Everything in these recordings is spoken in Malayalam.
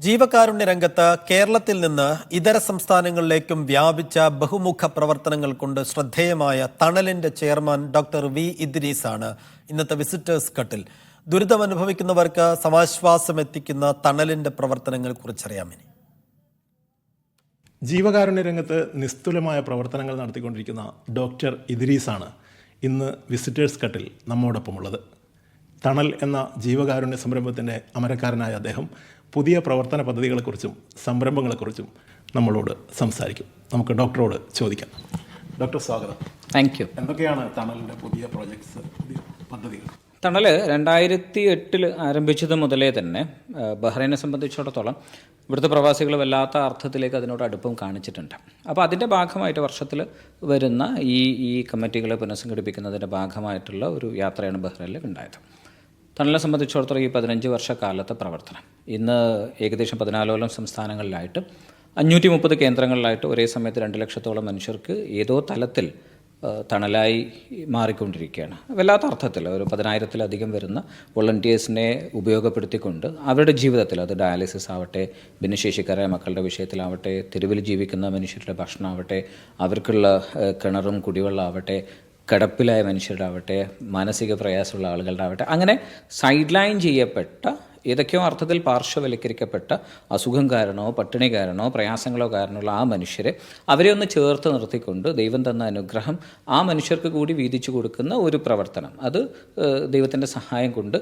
ജീവകാരുണ്യ രംഗത്ത് കേരളത്തിൽ നിന്ന് ഇതര സംസ്ഥാനങ്ങളിലേക്കും വ്യാപിച്ച ബഹുമുഖ പ്രവർത്തനങ്ങൾ കൊണ്ട് ശ്രദ്ധേയമായ തണലിന്റെ ചെയർമാൻ ഡോക്ടർ വി ഇദ്രീസാണ് ഇന്നത്തെ വിസിറ്റേഴ്സ് കട്ടിൽ. ദുരിതമനുഭവിക്കുന്നവർക്ക് സമാശ്വാസം എത്തിക്കുന്ന തണലിന്റെ പ്രവർത്തനങ്ങൾ കുറിച്ചറിയാമിനി. ജീവകാരുണ്യ രംഗത്ത് നിസ്തുലമായ പ്രവർത്തനങ്ങൾ നടത്തിക്കൊണ്ടിരിക്കുന്ന ഡോക്ടർ ഇദ്രീസാണ് ഇന്ന് വിസിറ്റേഴ്സ് കട്ടിൽ നമ്മോടൊപ്പമുള്ളത്. തണൽ എന്ന ജീവകാരുണ്യ സംരംഭത്തിൻ്റെ അമരക്കാരനായ അദ്ദേഹം പുതിയ പ്രവർത്തന പദ്ധതികളെക്കുറിച്ചും സംരംഭങ്ങളെക്കുറിച്ചും നമ്മളോട് സംസാരിക്കും. നമുക്ക് ഡോക്ടറോട് ചോദിക്കാം. ഡോക്ടർ, സ്വാഗതം. Thank you. എന്തൊക്കെയാണ് തണലിൻ്റെ പുതിയ പ്രോജക്ട്സ്, പുതിയ പദ്ധതികൾ? തണൽ 2008 ആരംഭിച്ചത് മുതലേ തന്നെ ബഹ്റൈനെ സംബന്ധിച്ചിടത്തോളം ഇവിടുത്തെ പ്രവാസികൾ വല്ലാത്ത അർത്ഥത്തിലേക്ക് അതിനോട് അടുപ്പം കാണിച്ചിട്ടുണ്ട്. അപ്പോൾ അതിൻ്റെ ഭാഗമായിട്ട് വർഷത്തിൽ വരുന്ന ഈ കമ്മിറ്റികളെ പുനഃസംഘടിപ്പിക്കുന്നതിൻ്റെ ഭാഗമായിട്ടുള്ള ഒരു യാത്രയാണ് ബഹ്റൈനിൽ ഉണ്ടായത്. തണലിനെ സംബന്ധിച്ചിടത്തോളം ഈ 15 വർഷക്കാലത്തെ പ്രവർത്തനം ഇന്ന് ഏകദേശം 14ഓളം സംസ്ഥാനങ്ങളിലായിട്ട് 530 കേന്ദ്രങ്ങളിലായിട്ട് ഒരേ സമയത്ത് 2 ലക്ഷത്തോളം മനുഷ്യർക്ക് ഏതോ തലത്തിൽ തണലായി മാറിക്കൊണ്ടിരിക്കുകയാണ്. വല്ലാത്ത അർത്ഥത്തിൽ ഒരു 10,000-ലധികം വരുന്ന വോളണ്ടിയേഴ്സിനെ ഉപയോഗപ്പെടുത്തിക്കൊണ്ട് അവരുടെ ജീവിതത്തിൽ, അത് ഡയാലിസിസ് ആവട്ടെ, ഭിന്നശേഷിക്കാരായ മക്കളുടെ വിഷയത്തിലാവട്ടെ, തെരുവിൽ ജീവിക്കുന്ന മനുഷ്യരുടെ ഭക്ഷണമാവട്ടെ, അവർക്കുള്ള കിണറും കുടിവെള്ളം ആവട്ടെ, കിടപ്പിലായ മനുഷ്യരാവട്ടെ, മാനസിക പ്രയാസമുള്ള ആളുകളുടെ ആവട്ടെ, അങ്ങനെ സൈഡ് ലൈൻ ചെയ്യപ്പെട്ട ഏതൊക്കെയോ അർത്ഥത്തിൽ പാർശ്വവൽക്കരിക്കപ്പെട്ട അസുഖം കാരണമോ പട്ടിണി കാരണമോ പ്രയാസങ്ങളോ കാരണമുള്ള ആ മനുഷ്യരെ അവരെ ഒന്ന് ചേർത്ത് നിർത്തിക്കൊണ്ട് ദൈവം തന്ന അനുഗ്രഹം ആ മനുഷ്യർക്ക് കൂടി വീതിച്ചു കൊടുക്കുന്ന ഒരു പ്രവർത്തനം, അത് ദൈവത്തിൻ്റെ സഹായം കൊണ്ട്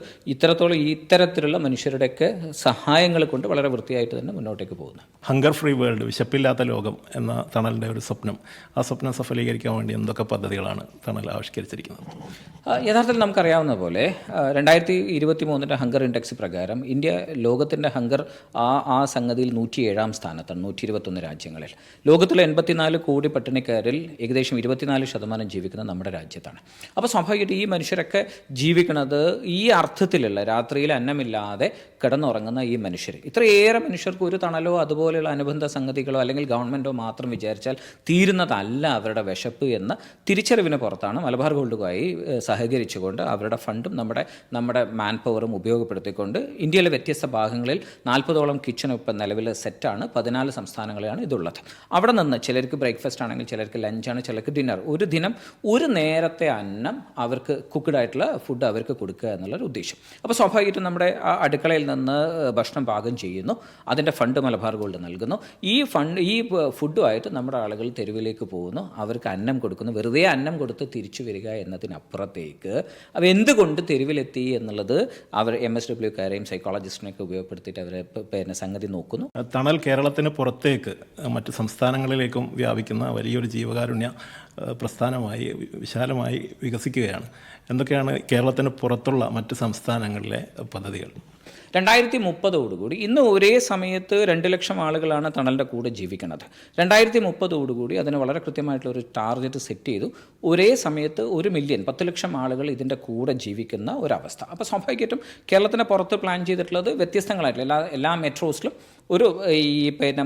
ഇത്തരത്തിലുള്ള മനുഷ്യരുടെയൊക്കെ സഹായങ്ങൾ കൊണ്ട് വളരെ വൃത്തിയായിട്ട് തന്നെ മുന്നോട്ടേക്ക് പോകുന്നു. ഹങ്കർ ഫ്രീ വേൾഡ്, വിശപ്പില്ലാത്ത ലോകം എന്ന തണലിൻ്റെ ഒരു സ്വപ്നം, ആ സ്വപ്നം സഫലീകരിക്കാൻ വേണ്ടി എന്തൊക്കെ പദ്ധതികളാണ് തണൽ ആവിഷ്കരിച്ചിരിക്കുന്നത്? യഥാർത്ഥത്തിൽ നമുക്കറിയാവുന്ന പോലെ 2023 ഹങ്കർ ഇൻഡെക്സ് പ്രകാരം ഇന്ത്യ ലോകത്തിൻ്റെ ഹങ്കർ ആ സംഗതിയിൽ 107-ാം സ്ഥാനത്താണ്, 121 രാജ്യങ്ങളിൽ. ലോകത്തിലെ 84 കോടി പട്ടിണിക്കാരിൽ ഏകദേശം 24% ജീവിക്കുന്നത് നമ്മുടെ രാജ്യത്താണ്. അപ്പോൾ സ്വാഭാവികമായിട്ട് ഈ മനുഷ്യരൊക്കെ ജീവിക്കുന്നത് ഈ അർത്ഥത്തിലുള്ള രാത്രിയിൽ അന്നമില്ലാതെ കിടന്നുറങ്ങുന്ന ഈ മനുഷ്യർ, ഇത്രയേറെ മനുഷ്യർക്ക് ഒരു തണലോ അതുപോലെയുള്ള അനുബന്ധ സംഗതികളോ അല്ലെങ്കിൽ ഗവൺമെൻറ്റോ മാത്രം വിചാരിച്ചാൽ തീരുന്നതല്ല അവരുടെ വിശപ്പ് എന്ന തിരിച്ചറിവിന് പുറത്താണ് മലബാർ ഗോൾഡുമായി സഹകരിച്ചുകൊണ്ട് അവരുടെ ഫണ്ടും നമ്മുടെ മാൻ പവറും ഉപയോഗപ്പെടുത്തിക്കൊണ്ട് ഇന്ത്യയിലെ വ്യത്യസ്ത ഭാഗങ്ങളിൽ 40ഓളം കിച്ചൺ ഇപ്പം നിലവിൽ സെറ്റാണ്. 14 സംസ്ഥാനങ്ങളിലാണ് ഇതുള്ളത്. അവിടെ നിന്ന് ചിലർക്ക് ബ്രേക്ക്ഫാസ്റ്റ് ആണെങ്കിൽ ചിലർക്ക് ലഞ്ചാണ്, ചിലർക്ക് ഡിന്നർ, ഒരു ദിനം ഒരു നേരത്തെ അന്നം അവർക്ക് കുക്ക്ഡ് ആയിട്ടുള്ള ഫുഡ് അവർക്ക് കൊടുക്കുക എന്നുള്ളൊരു ഉദ്ദേശം. അപ്പോൾ സ്വാഭാവികമായിട്ടും നമ്മുടെ അടുക്കളയിൽ നിന്ന് ഭക്ഷണം പാകം ചെയ്യുന്നു, അതിൻ്റെ ഫണ്ട് മലബാർ ഗോൾഡ് നൽകുന്നു. ഈ ഫുഡുമായിട്ട് നമ്മുടെ ആളുകൾ തെരുവിലേക്ക് പോകുന്നു, അവർക്ക് അന്നം കൊടുക്കുന്നു. വെറുതെ അന്നം കൊടുത്ത് തിരിച്ചു വരിക എന്നതിനപ്പുറത്തേക്ക് അവ എന്തുകൊണ്ട് തെരുവിലെത്തി എന്നുള്ളത് അവർ MSWക്കാരെയും സൈക്കോളജിസ്റ്റിനെയൊക്കെ ഉപയോഗപ്പെടുത്തിയിട്ട് അവരെ സംഗതി നോക്കുന്നു. തണൽ കേരളത്തിന് പുറത്തേക്ക് മറ്റ് സംസ്ഥാനങ്ങളിലേക്കും വ്യാപിക്കുന്ന വലിയൊരു ജീവകാരുണ്യ പ്രസ്ഥാനമായി വിശാലമായി വികസിക്കുകയാണ്. എന്തൊക്കെയാണ് കേരളത്തിന് പുറത്തുള്ള മറ്റ് സംസ്ഥാനങ്ങളിലെ പദ്ധതികൾ? 2030 ഇന്ന് ഒരേ സമയത്ത് 2 ലക്ഷം ആളുകളാണ് തണലിൻ്റെ കൂടെ ജീവിക്കുന്നത്. 2030 അതിന് വളരെ കൃത്യമായിട്ടുള്ളൊരു ടാർഗറ്റ് സെറ്റ് ചെയ്തു. ഒരേ സമയത്ത് 1 മില്യൺ 10 ലക്ഷം ആളുകൾ ഇതിൻ്റെ കൂടെ ജീവിക്കുന്ന ഒരവസ്ഥ. അപ്പോൾ സ്വാഭാവികമായിട്ടും കേരളത്തിന് പുറത്ത് പ്ലാൻ ചെയ്തിട്ടുള്ളത് വ്യത്യസ്തങ്ങളായിട്ടുള്ള എല്ലാ മെട്രോസിലും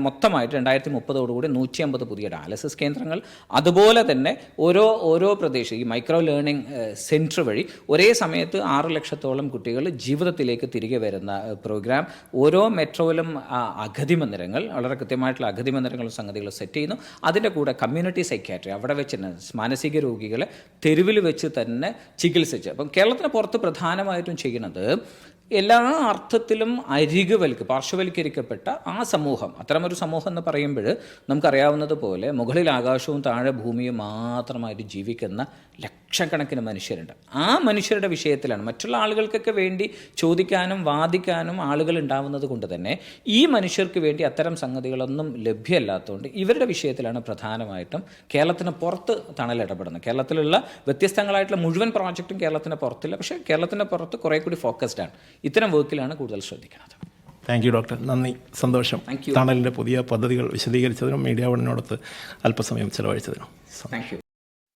മൊത്തമായിട്ട് 2030 150 പുതിയ ഡയാലിസിസ് കേന്ദ്രങ്ങൾ, അതുപോലെ തന്നെ ഓരോ പ്രദേശം ഈ മൈക്രോ ലേണിംഗ് സെൻറ്റർ വഴി ഒരേ സമയത്ത് 6 ലക്ഷത്തോളം കുട്ടികൾ ജീവിതത്തിലേക്ക് തിരികെ വരുന്ന പ്രോഗ്രാം. ഓരോ മെട്രോയിലും അഗതി മന്ദിരങ്ങൾ, വളരെ കൃത്യമായിട്ടുള്ള അഗതി മന്ദിരങ്ങളും സംഗതികൾ സെറ്റ് ചെയ്യുന്നു. അതിൻ്റെ കൂടെ കമ്മ്യൂണിറ്റി സൈക്യാട്രി, അവിടെ വെച്ച് തന്നെ മാനസിക രോഗികളെ തെരുവിൽ വെച്ച് തന്നെ ചികിത്സിച്ച്. അപ്പം കേരളത്തിന് പുറത്ത് പ്രധാനമായിട്ടും ചെയ്യുന്നത് എല്ലാ അർത്ഥത്തിലും പാർശ്വവൽക്കരിക്കപ്പെട്ട ആ സമൂഹം, അത്തരമൊരു സമൂഹം എന്ന് പറയുമ്പോൾ നമുക്കറിയാവുന്നതുപോലെ മുകളിൽ ആകാശവും താഴെ ഭൂമിയും മാത്രമായിട്ട് ജീവിക്കുന്ന ലക്ഷക്കണക്കിന് മനുഷ്യരുണ്ട്. ആ മനുഷ്യരുടെ വിഷയത്തിലാണ് മറ്റുള്ള ആളുകൾക്കൊക്കെ വേണ്ടി ചോദിക്കാനും വാദിക്കാനും ആളുകൾ ഉണ്ടാവുന്നത് കൊണ്ട് തന്നെ ഈ മനുഷ്യർക്ക് വേണ്ടി അത്തരം സംഗതികളൊന്നും ലഭ്യമല്ലാത്തതുകൊണ്ട് ഇവരുടെ വിഷയത്തിലാണ് പ്രധാനമായിട്ടും കേരളത്തിന് പുറത്ത് തണൽ ഇടപെടുന്നത്. കേരളത്തിലുള്ള വ്യത്യസ്തങ്ങളായിട്ടുള്ള മുഴുവൻ പ്രോജക്റ്റും കേരളത്തിന് പുറത്തില്ല, പക്ഷേ കേരളത്തിൻ്റെ പുറത്ത് കുറേ കൂടി ഫോക്കസ്ഡാണ്. ഇത്തരം വർക്കിലാണ് കൂടുതൽ ശ്രദ്ധിക്കുന്നത്. താങ്ക് യു ഡോക്ടർ, നന്ദി, സന്തോഷം. തണലിൻ്റെ പുതിയ പദ്ധതികൾ വിശദീകരിച്ചതിനും മീഡിയ വണിനോടൊത്ത് അല്പസമയം ചെലവഴിച്ചതിനും താങ്ക് യു.